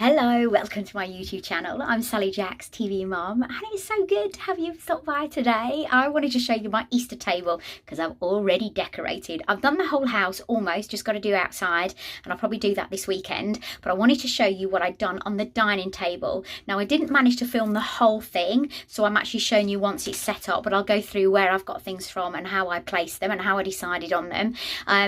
Hello, welcome to my YouTube channel. I'm Sally Jack's TV mum and it's so good to have you stop by today. I wanted to show you my Easter table because I've already decorated. I've done the whole house almost, just got to do outside, and I'll probably do that this weekend, but I wanted to show you what I'd done on the dining table. Now I didn't manage to film the whole thing, so I'm actually showing you once it's set up, but I'll go through where I've got things from and how I placed them and how I decided on them,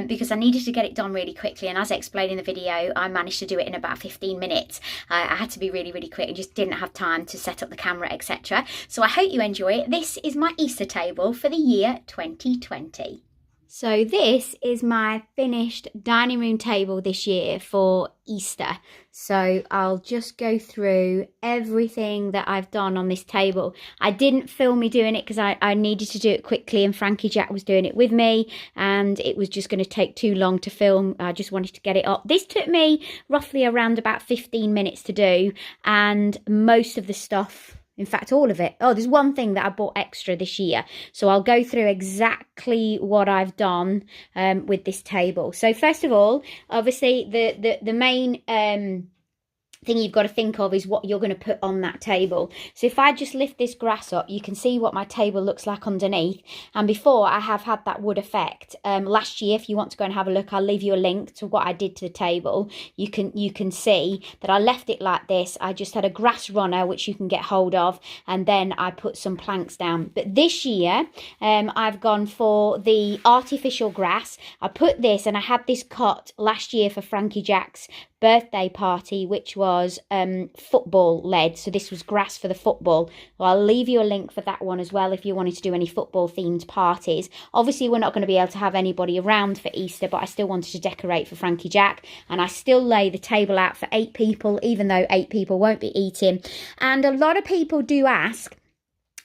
because I needed to get it done really quickly, and as I explained in the video, I managed to do it in about 15 minutes. I had to be really quick and just didn't have time to set up the camera, etc. So I hope you enjoy it. This is my Easter table for the year 2020. So this is my finished dining room table this year for Easter. So I'll just go through everything that I've done on this table. I didn't film me doing it because I needed to do it quickly, and Frankie Jack was doing it with me and it was just going to take too long to film. I just wanted to get it up. This took me roughly around about 15 minutes to do, and most of the stuff, in fact, all of it. Oh, there's one thing that I bought extra this year. So I'll go through exactly what I've done with this table. So first of all, obviously, the main thing you've got to think of is what you're going to put on that table. So if I just lift this grass up, you can see what my table looks like underneath. And before, I have had that wood effect. Last year, if you want to go and have a look, I'll leave you a link to what I did to the table. You can see that I left it like this. I just had a grass runner, which you can get hold of, and then I put some planks down. But this year, I've gone for the artificial grass. I put this, and I had this cut last year for Frankie Jack's birthday party, which was football led. So this was grass for the football. Well, I'll leave you a link for that one as well if you wanted to do any football themed parties. Obviously, we're not going to be able to have anybody around for Easter, but I still wanted to decorate for Frankie Jack, and I still lay the table out for 8 people, even though 8 people won't be eating. And a lot of people do ask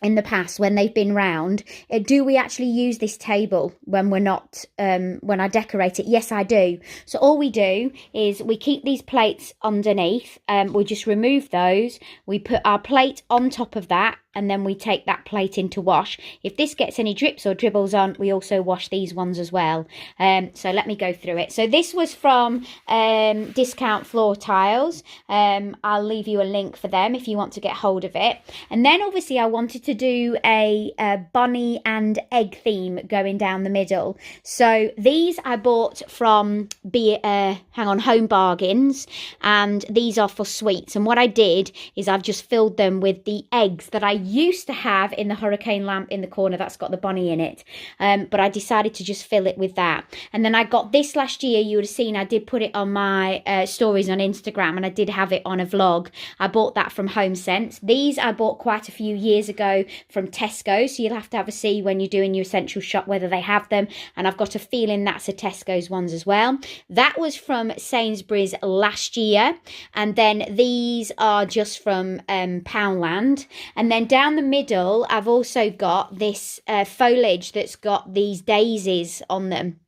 in the past when they've been round, do we actually use this table when we're not, when I decorate it? Yes, I do. So all we do is we keep these plates underneath, we just remove those, we put our plate on top of that, and then we take that plate in to wash. If this gets any drips or dribbles on, we also wash these ones as well. So let me go through it. So this was from Discount Floor Tiles. I'll leave you a link for them if you want to get hold of it. And then obviously I wanted to do a bunny and egg theme going down the middle. So these I bought from Home Bargains, and these are for sweets. And what I did is I've just filled them with the eggs that I used to have in the hurricane lamp in the corner that's got the bunny in it, but I decided to just fill it with that. And then I got this last year. You would have seen I did put it on my stories on Instagram, and I did have it on a vlog. I bought that from Home Sense. These I bought quite a few years ago from Tesco, so you'll have to have a see when you're doing your essential shop whether they have them, and I've got a feeling that's a Tesco's ones as well. That was from Sainsbury's last year, and then these are just from Poundland. And then down the middle, I've also got this foliage that's got these daisies on them.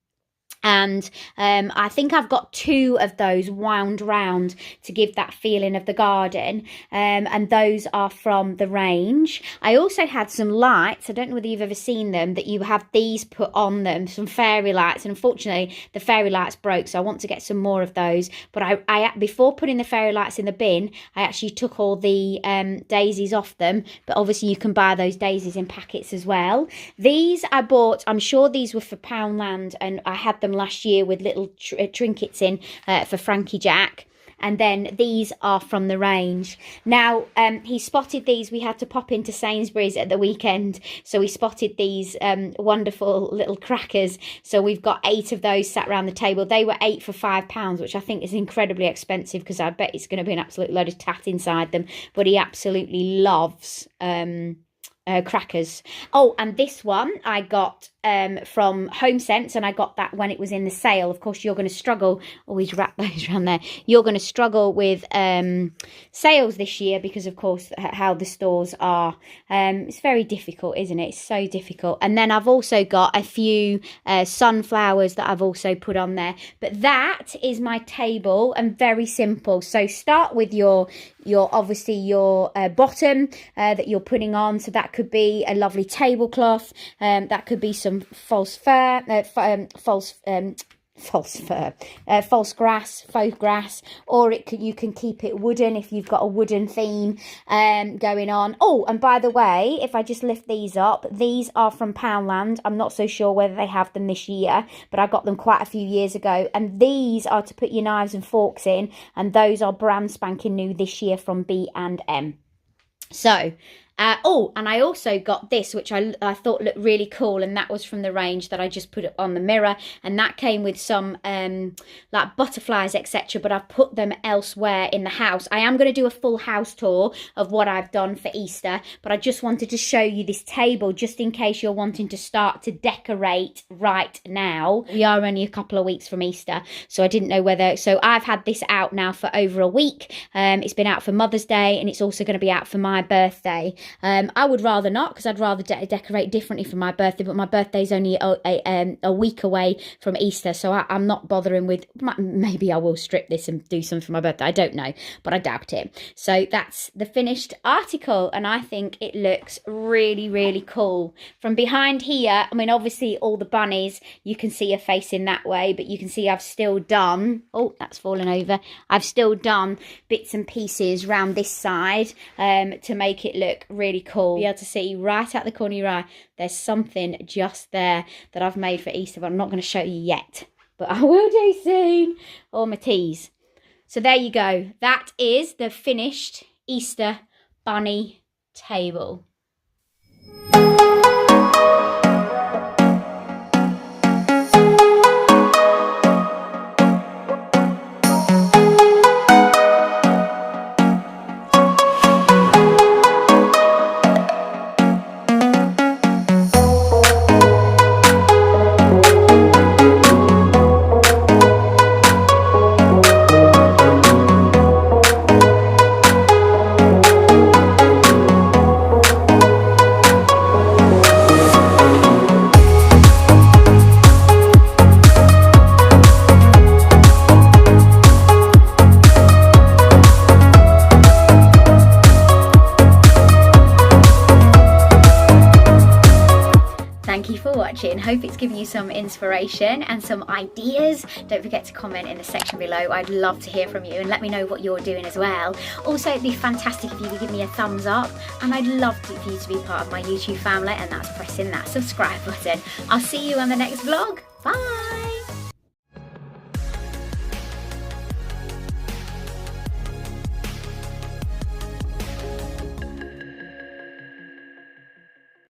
And I think I've got 2 of those wound round to give that feeling of the garden, and those are from the range. I also had some lights, I don't know whether you've ever seen them, that you have these put on them, some fairy lights, and unfortunately the fairy lights broke, so I want to get some more of those. But I before putting the fairy lights in the bin, I actually took all the daisies off them, but obviously you can buy those daisies in packets as well. These I bought, I'm sure these were for Poundland, and I had them last year with little trinkets in for Frankie Jack. And then these are from the range. Now, he spotted these. We had to pop into Sainsbury's at the weekend, so we spotted these wonderful little crackers. So we've got 8 of those sat around the table. They were 8 for £5, which I think is incredibly expensive because I bet it's going to be an absolute load of tat inside them. But he absolutely loves crackers. Oh, and this one I got from Home Sense, and I got that when it was in the sale. Of course, you're going to struggle, always wrap those around there, you're going to struggle with sales this year because of course how the stores are. It's very difficult, isn't it? It's so difficult. And then I've also got a few sunflowers that I've also put on there. But that is my table, and very simple. So start with your obviously your bottom that you're putting on. So that could be a lovely tablecloth, that could be some false false grass, faux grass, or you can keep it wooden if you've got a wooden theme going on. Oh, and by the way, if I just lift these up, these are from Poundland. I'm not so sure whether they have them this year, but I got them quite a few years ago, and these are to put your knives and forks in, and those are brand spanking new this year from B&M. So oh, and I also got this, which I thought looked really cool, and that was from the range that I just put it on the mirror, and that came with some like butterflies, etc., but I've put them elsewhere in the house. I am going to do a full house tour of what I've done for Easter, but I just wanted to show you this table just in case you're wanting to start to decorate right now. We are only a couple of weeks from Easter, so I didn't know whether, so I've had this out now for over a week. It's been out for Mother's Day, and it's also going to be out for my birthday. I would rather not, because I'd rather decorate differently for my birthday, but my birthday's only a week away from Easter, so I'm not bothering with, maybe I will strip this and do something for my birthday, I don't know, but I doubt it. So that's the finished article, and I think it looks really, really cool. From behind here, I mean, obviously all the bunnies, you can see a face in that way, but you can see I've still done, oh, that's fallen over, I've still done bits and pieces round this side to make it look really cool. Be able to see right out the corner of your eye, there's something just there that I've made for Easter, but I'm not going to show you yet, but I will do soon. Or my teas. So there you go. That is the finished Easter bunny table. Thank you for watching. Hope it's given you some inspiration and some ideas. Don't forget to comment in the section below. I'd love to hear from you, and let me know what you're doing as well. Also, it'd be fantastic if you could give me a thumbs up, and I'd love for you to be part of my YouTube family, and that's pressing that subscribe button. I'll see you on the next vlog. Bye.